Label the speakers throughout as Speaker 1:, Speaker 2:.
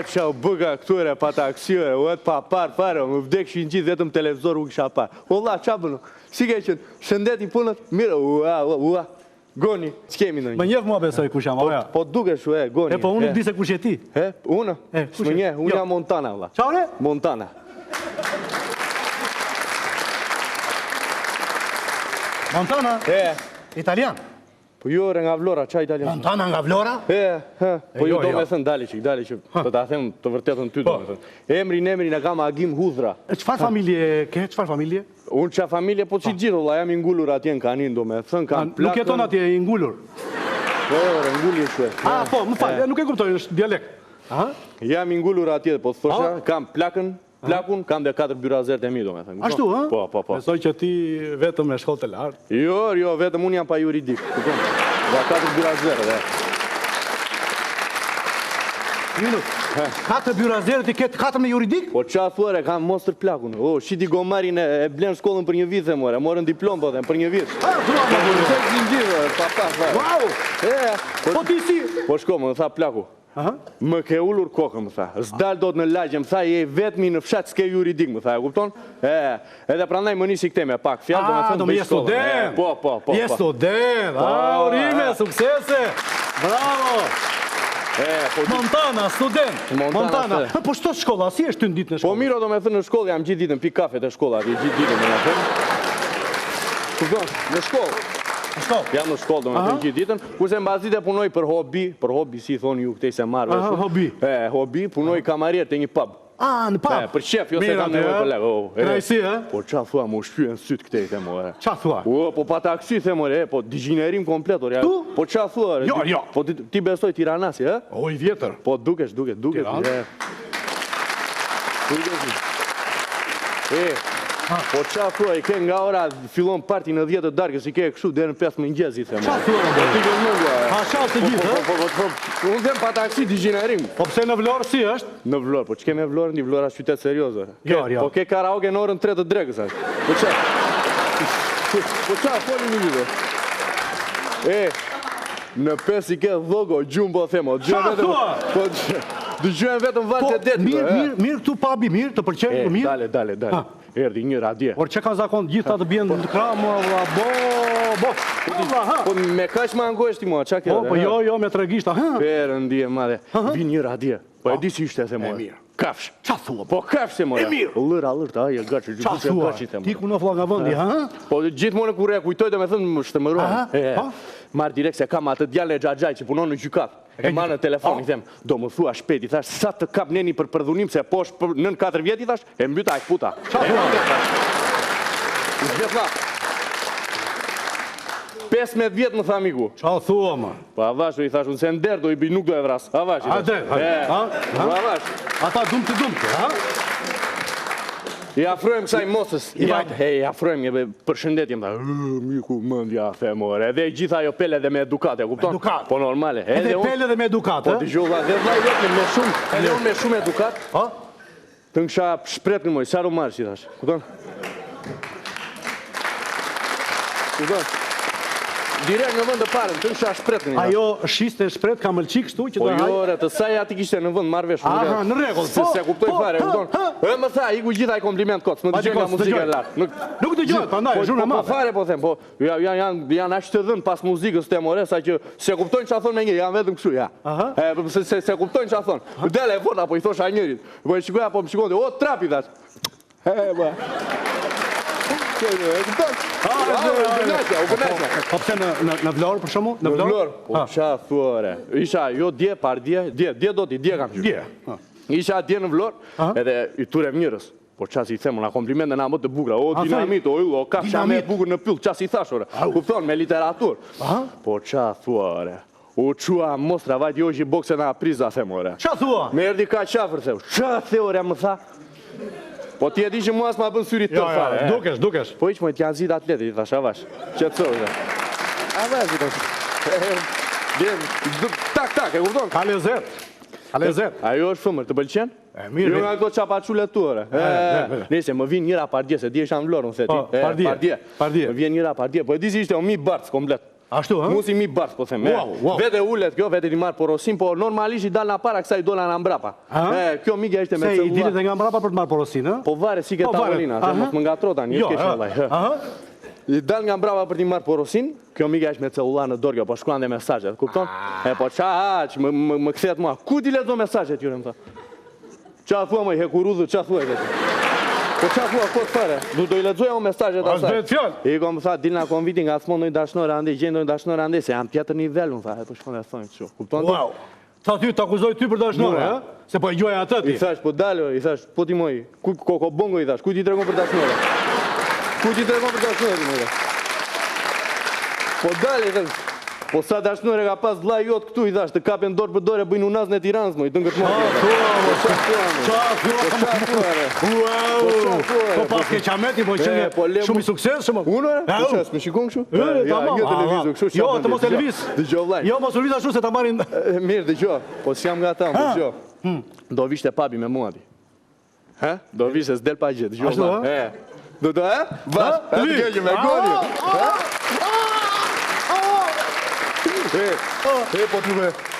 Speaker 1: që u bëga këture pa taksiore, u etë pa parë fare, më vdekshin gjithë vetëm televizor u kisha parë. Olla, qa bënu? Si ke qënë, shëndeti punët, mirë, ua, goni, s'kemi në një.
Speaker 2: Më njëfë mua besoj kush jam, oja.
Speaker 1: Po duke shu, goni.
Speaker 2: Po unë di se kush je ti.
Speaker 1: Unë? Shmë nje, unë jam Montana, vla.
Speaker 2: Qa ore?
Speaker 1: Montana.
Speaker 2: Montana? Italian?
Speaker 1: Po jo, nga Vlora, qa Italian?
Speaker 2: Montana nga Vlora?
Speaker 1: Po jo do me thënë, dali që, të ta them të vërtetën ty do me thënë. Emrin e kam Agim Hudhra.
Speaker 2: Qëfar familje ke? Qëfar familje?
Speaker 1: Unë qa familje, po që gjithë, la jam i ngullur atje në kanin, do me thënë, kam plakën...
Speaker 2: Nuk jeton atje i ngullur?
Speaker 1: Po, ngulli shue.
Speaker 2: Po, më falë, nuk e kuptoj, është dialekt.
Speaker 1: Jam i ngullur atje, po të thosha, kam plakun, kam dhe 4 byrazert e mi, do me thënë.
Speaker 2: Ashtu, ha?
Speaker 1: Po.
Speaker 2: Besoj që ti vetëm e shkollë të lartë.
Speaker 1: Jo, vetëm unë jam pa juridik. Dhe 4 byrazert, dhe.
Speaker 2: Minut, 4 byrazert i ketë 4 me juridik?
Speaker 1: Po qa thuare, kam monster plakun. Shiti gomarin e blenë shkollën për një vit, more. Morën diplom, po dhe, për një vit.
Speaker 2: Wow! Po ti si?
Speaker 1: Po shko, më tha plaku. Më ke ullur kokën, më tha. S'dal do të në lagje, më tha, je vetëmi në fshat s'ke juridik, më tha, e kupton? Edhe prandaj më nisi këte me pak fjallë,
Speaker 2: do me je student.
Speaker 1: Po.
Speaker 2: Je student, urime, suksese. Bravo! Montana, student. Montana. Po shto shkolla, si është ty në ditë në shkolla?
Speaker 1: Po miro do me thënë në shkollë, jam gjithë ditën, pi kafe të shkolla, gjithë ditën me në thënë. Kupton, në shkollë. Jam në shkollë, do me thënë gjithë ditën, kurse mbazit e punoj për hobi, si thonë ju këtej se marrë. Hobi, punoj kamarier të një pub.
Speaker 2: Në pub?
Speaker 1: Për shef, jo se kam nevoj për lekë.
Speaker 2: Krajsi,
Speaker 1: Po qa thua, më shpyen sytë këtej, the more.
Speaker 2: Qa thua?
Speaker 1: Po pa taksi, the more, po digjinerim komplet,
Speaker 2: Tu?
Speaker 1: Po qa thua,
Speaker 2: Jo.
Speaker 1: Po ti besoj Tiranasi,
Speaker 2: O, i vjetër.
Speaker 1: Po dukesh. Po qa thua, i ke nga ora fillon parti në 10 të darkës, i ke kështu dhe në 5 mëngjes, i the.
Speaker 2: Qa thua, në bërë? Ha, qa të gjithë,
Speaker 1: Unë them pa taksi digjinerim.
Speaker 2: Po pse në Vlorë si është?
Speaker 1: Në Vlorë, po që keme Vlorë, një Vlora qytet serioze.
Speaker 2: Jo.
Speaker 1: Po ke karaoke në orën 3 të dregës, Po qa, foli një gjithë. Në 5 i ke dhogo, gjumë po themo.
Speaker 2: Qa thua?
Speaker 1: Dëgjojnë vetëm vatë e detë.
Speaker 2: Mirë këtu pabi, mirë, të përqenë, mirë?
Speaker 1: Dale. Erdi një radje.
Speaker 2: Por që ka zakon gjitha të bjenë në kramë, bo.
Speaker 1: Po me kash më angojshti mua, qa ke?
Speaker 2: Po jo, me tregishta.
Speaker 1: Perë ndije madhe. Vi një radje. Po e di si ishte the mua. Kafsh.
Speaker 2: Qa thua?
Speaker 1: Po kafsh se mua.
Speaker 2: E mirë.
Speaker 1: Lërë, aje gachë.
Speaker 2: Qa thua? Ti ku në fla nga vëndi, ha?
Speaker 1: Po gjithë më në kur e kujtoj dhe me thënë më shtëmërojnë. Marë direkt se kam atë djale e Gjagjaj që punon në gjykat. E marë në telefon, i them, do më thua shpet, i thash, sa të kap neni për përdhunim, se po është nën 4 vjet, i thash, e mbyta e këputa.
Speaker 2: Qa thua?
Speaker 1: 15 vjet më tha miku.
Speaker 2: Qa thua, ma?
Speaker 1: Po avashu, i thash, unë se nder do i bëj, nuk do e vras. Avash, i thash. Po avash.
Speaker 2: Ata dumte, ha?
Speaker 1: I afrojmë kësaj mosës, i afrojmë për shëndetjem, miku mëndja, femore, edhe gjitha jo pele dhe me edukate, kupton?
Speaker 2: Edukat?
Speaker 1: Po normale.
Speaker 2: Edhe pele dhe me edukate?
Speaker 1: Po t'i gjolla, dhe vlaj vetë me shumë, edhe unë me shumë edukat, të në kësha shpret në moj, sa rumarë, si thash, kupton? Kupton? Direkt në vënd të parën, të nësha shpret në një.
Speaker 2: Ajo shiste shpret ka mëlqik shtu që
Speaker 1: Po
Speaker 2: të haj?
Speaker 1: jo, të saj ati kishte në vënd marrë vesh.
Speaker 2: Aha, në regull.
Speaker 1: Se kuptoj fare, e më tha, i ku gjitha i kompliment kotës, më dëgjoj nga muzika e lartë.
Speaker 2: Nuk dëgjoj, pa ndaj, zhurë e madhe.
Speaker 1: Po fare, po them, po janë ashtë të dhënë pas muzikës të more, sa që se kuptojnë që a thonë me një, janë vetëm kështu, ja. Se kuptojnë që a thonë. Dele e vona, po i thosha njërit. Po e shikoja, po më shikonde, o, trapi, dhash.
Speaker 2: Po pëse në Vlorë për shumë?
Speaker 1: Në Vlorë? Po qa thuare. Isha jo dje, par dje do ti, dje kam qysh. Isha dje në Vlorë, edhe i turem njërës. Po qas i themë, nga komplimente nga më të bukra. O dinamit, o kafsha me bukur në pyll, qas i thashore. Kupton, me literatur. Po qa thuare. U qua mostra, vajt jo që i bokse nga priza, themore.
Speaker 2: Qa thua?
Speaker 1: Me erdi ka qafër, theu. Qa theore, më tha? Po ti e di që mua s'ma bën syrit të fare.
Speaker 2: Dukesh.
Speaker 1: Po iq mojt janë zit atletit, i thash, avash. Që të thoi, avash, i thash. Tak, e kupton?
Speaker 2: Ka lezet.
Speaker 1: Ajo është fëmër, të bëlqen?
Speaker 2: Mirë.
Speaker 1: Jo nga këto qapaqullet tuare. Nese, më vjen njëra pardje, se di isha në Vlorë, unë se ti.
Speaker 2: Pardje.
Speaker 1: Më vjen njëra pardje, po e di si ishte o mi bartës komplet.
Speaker 2: Ashtu, ha?
Speaker 1: Musi mi bars, po them.
Speaker 2: Wow.
Speaker 1: Vete ullet kjo, vete i marr porosin, po normalisht i dal na para kësaj dola na mbrapa. Kjo migja ishte me
Speaker 2: Se i
Speaker 1: celullar.
Speaker 2: dilet nga mbrapa për të marrë porosin, ha?
Speaker 1: Po vare si ke tavolina, se mos më ngatro tani, s'ke shallaj. I dal nga mbrapa për t'i marr porosin, kjo miga është me celullar në dorë, po shkruan dhe mesazhet, kupton? Po qa haq, më kthehet mua. Ku ti lexo mesazhet tyre më tha? Qa thua më hekurudhë, qa thua këtë? Po qa thua kot fare? Do i lexoja unë mesazhet asaj.
Speaker 2: As vetë fjalë.
Speaker 1: I kom tha dilna konviti nga smon ndonjë dashnore ande, gjej ndonjë dashnore ande se janë tjetër nivel, unë tha, po shkon e thonë kështu. Kupton?
Speaker 2: Wow. Tha ty të akuzoj ty për dashnore, ha? Se po e gjuaj atë ti.
Speaker 1: I thash, po dalo, i thash, po ti moj, ku koko bongo i thash, ku ti tregon për dashnore? Ku ti tregon për dashnore ti më? Po dali, i thash. Po sa dashnore ka pas vllai jot këtu i thash, të kapen dorë për dorë bëjnë unazën e Tiranës, më i dën këtë
Speaker 2: Po pas ke qameti, po qenë shumë i suksesshëm.
Speaker 1: Unë? Po çes, më shikon kështu?
Speaker 2: Tamam.
Speaker 1: Jo televizor kështu.
Speaker 2: Jo, të mos televiz.
Speaker 1: Dëgjoj vllai.
Speaker 2: Jo, mos u lviz ashtu se ta marrin.
Speaker 1: Mirë, dëgjoj. Po s'jam nga ata, dëgjoj. Do vishte papi me mua ti. Ha? Do vishte s'del pa gjë, dëgjoj vllai. Do të, ha? Bash, ha? Dëgjoj me goli. Po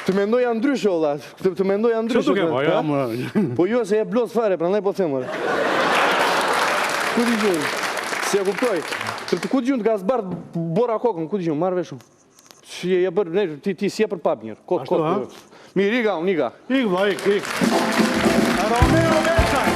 Speaker 1: të mendoja ndryshe, olla. Të mendoja ndryshe. Po jo, se e blos fare, prandaj po them. Ku di gjun? Se kuptoj. Ku di gjun të ka zbardh bora kokën, ku di gjun, marr vesh. Si e bër, ti si e për pap mirë. Kot. Mirë, iga.
Speaker 2: Ik. Romeo Veça.